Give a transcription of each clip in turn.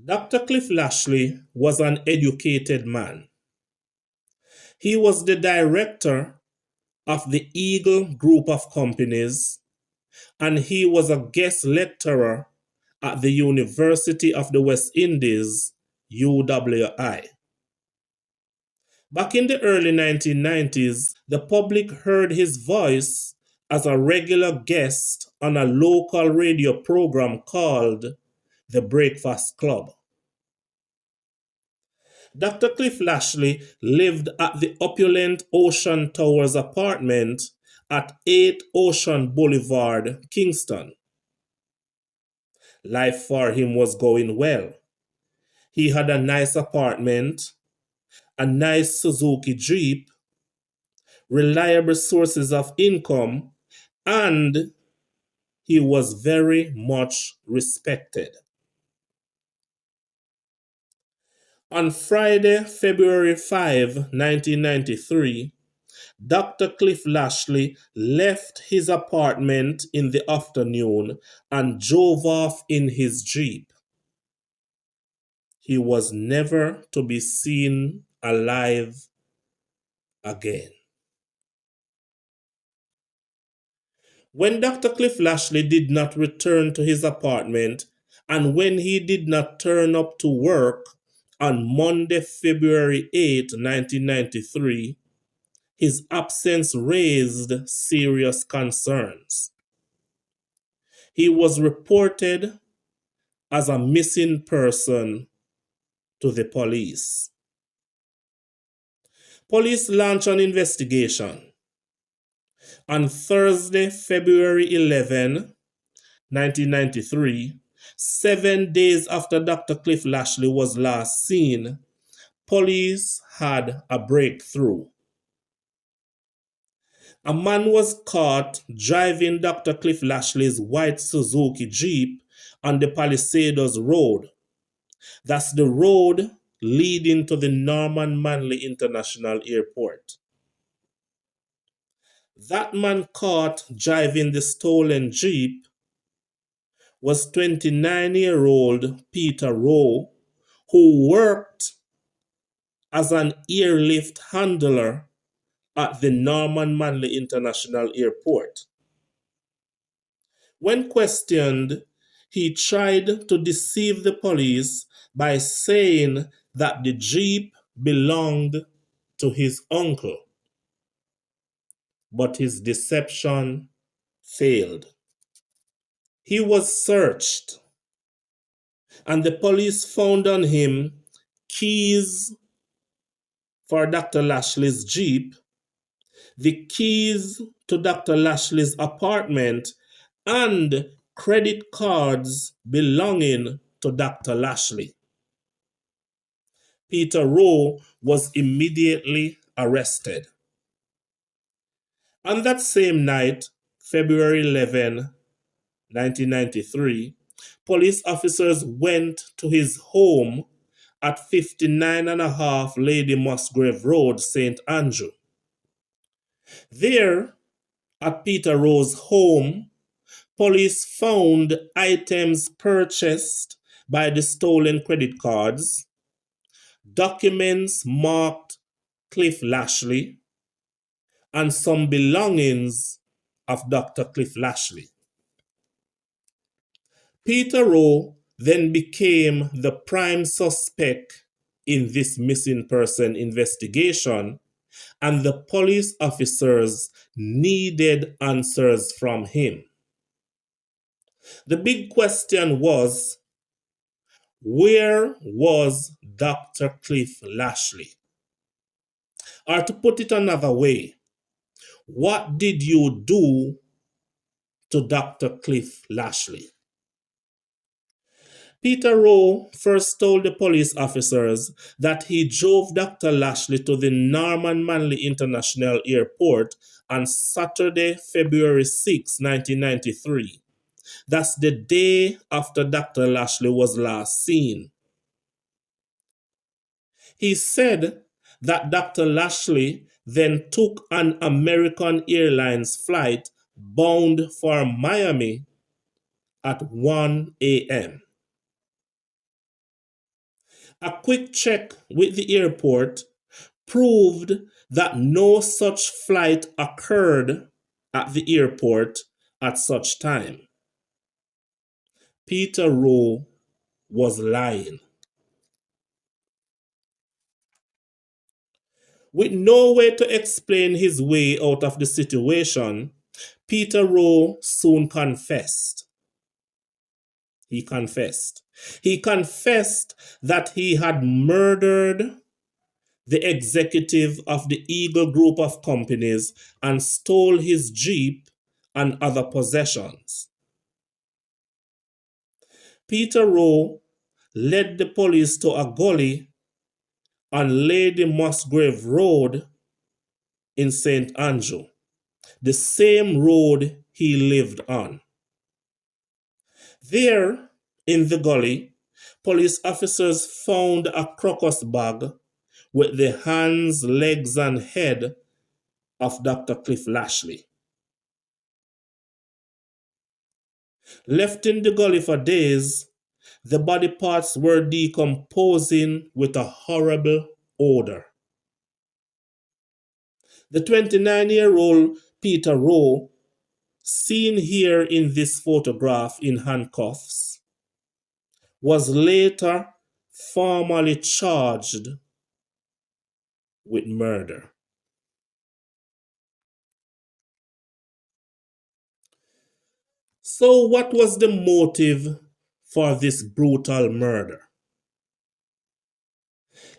Dr. Cliff Lashley was an educated man. He was the director of the Eagle Group of Companies, and he was a guest lecturer at the University of the West Indies, UWI. Back in the early 1990s, the public heard his voice as a regular guest on a local radio program called The Breakfast Club. Dr. Cliff Lashley lived at the opulent Ocean Towers apartment at 8 Ocean Boulevard, Kingston. Life for him was going well. He had a nice apartment, a nice Suzuki Jeep, reliable sources of income, and he was very much respected. On Friday, February 5, 1993, Dr. Cliff Lashley left his apartment in the afternoon and drove off in his Jeep. He was never to be seen alive again. When Dr. Cliff Lashley did not return to his apartment, and when he did not turn up to work on Monday, February 8, 1993, his absence raised serious concerns. He was reported as a missing person to the police. Police launched an investigation. On Thursday, February 11, 1993, 7 days after Dr. Cliff Lashley was last seen, police had a breakthrough. A man was caught driving Dr. Cliff Lashley's white Suzuki Jeep on the Palisadoes Road. That's the road leading to the Norman Manley International Airport. That man caught driving the stolen Jeep was 29-year-old Peter Rowe, who worked as an airlift handler at the Norman Manley International Airport. When questioned, he tried to deceive the police by saying that the Jeep belonged to his uncle. But his deception failed. He was searched, and the police found on him keys for Dr. Lashley's Jeep, the keys to Dr. Lashley's apartment, and credit cards belonging to Dr. Lashley. Peter Rowe was immediately arrested. On that same night, February 11, 1993, police officers went to his home at 59.5 Lady Musgrave Road, St. Andrew. There, at Peter Rowe's home, police found items purchased by the stolen credit cards, documents marked Cliff Lashley, and some belongings of Dr. Cliff Lashley. Peter Rowe then became the prime suspect in this missing person investigation, and the police officers needed answers from him. The big question was, where was Dr. Cliff Lashley? Or to put it another way, what did you do to Dr. Cliff Lashley? Peter Rowe first told the police officers that he drove Dr. Lashley to the Norman Manley International Airport on Saturday, February 6, 1993. That's the day after Dr. Lashley was last seen. He said that Dr. Lashley then took an American Airlines flight bound for Miami at 1 a.m. A quick check with the airport proved that no such flight occurred at the airport at such time. Peter Rowe was lying. With no way to explain his way out of the situation, Peter Rowe soon confessed. He confessed. He confessed that he had murdered the executive of the Eagle Group of companies and stole his Jeep and other possessions. Peter Rowe led the police to a gully on Lady Musgrave Road in St. Andrew, the same road he lived on. There, in the gully, police officers found a crocus bag with the hands, legs, and head of Dr. Cliff Lashley. Left in the gully for days, the body parts were decomposing with a horrible odor. The 29-year-old Peter Rowe, seen here in this photograph in handcuffs, was later formally charged with murder. So, what was the motive for this brutal murder?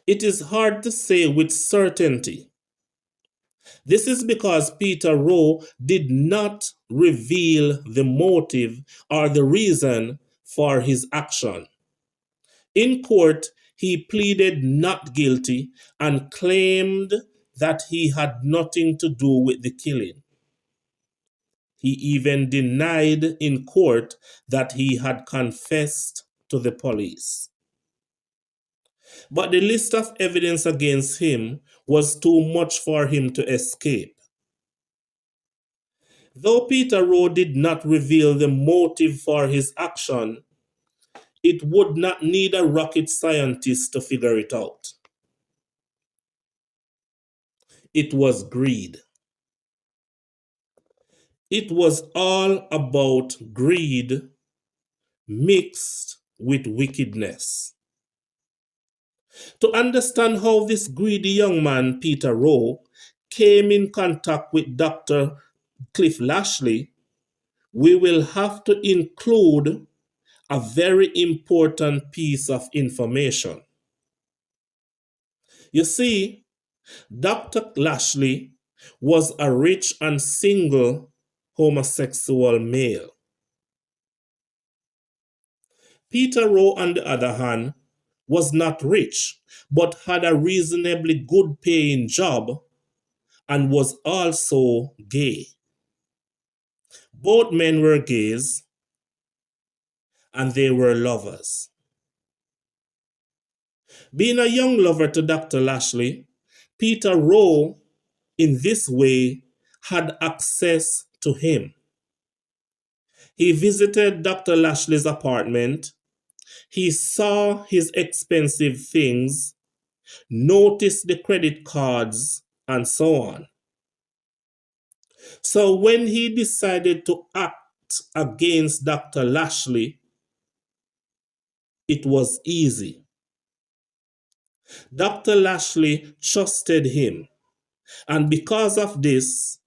It is hard to say with certainty. This is because Peter Rowe did not reveal the motive or the reason for his action. In court, he pleaded not guilty and claimed that he had nothing to do with the killing. He even denied in court that he had confessed to the police. But the list of evidence against him was too much for him to escape. Though Peter Rowe did not reveal the motive for his action, it would not need a rocket scientist to figure it out. It was greed. It was all about greed mixed with wickedness. To understand how this greedy young man, Peter Rowe, came in contact with Dr. Cliff Lashley, we will have to include a very important piece of information. You see, Dr. Lashley was a rich and single homosexual male. Peter Rowe, on the other hand, was not rich, but had a reasonably good paying job and was also gay. Both men were gays and they were lovers. Being a young lover to Dr. Lashley, Peter Rowe, in this way, had access to him. He visited Dr. Lashley's apartment. He saw his expensive things, noticed the credit cards, and so on. So when he decided to act against Dr. Lashley, it was easy. Dr. Lashley trusted him, and because of this,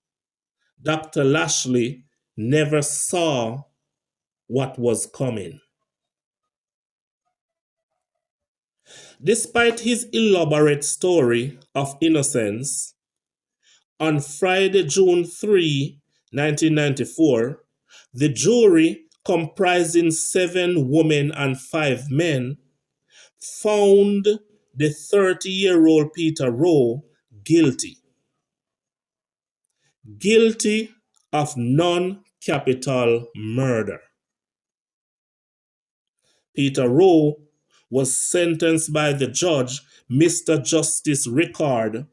Dr. Lashley never saw what was coming. Despite his elaborate story of innocence, on Friday, June 3, 1994, the jury, comprising 7 women and 5 men, found the 30-year-old Peter Rowe guilty. Guilty of non-capital murder. Peter Rowe was sentenced by the judge, Mr. Justice Rickard,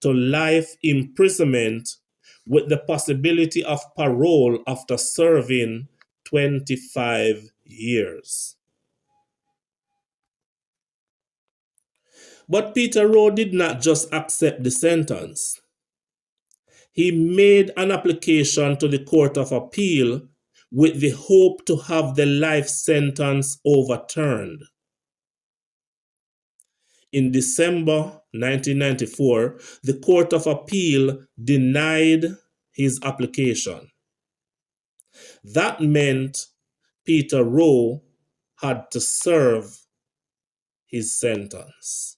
to life imprisonment with the possibility of parole after serving 25 years. But Peter Rowe did not just accept the sentence. He made an application to the Court of Appeal with the hope to have the life sentence overturned. In December 1994, the Court of Appeal denied his application. That meant Peter Rowe had to serve his sentence.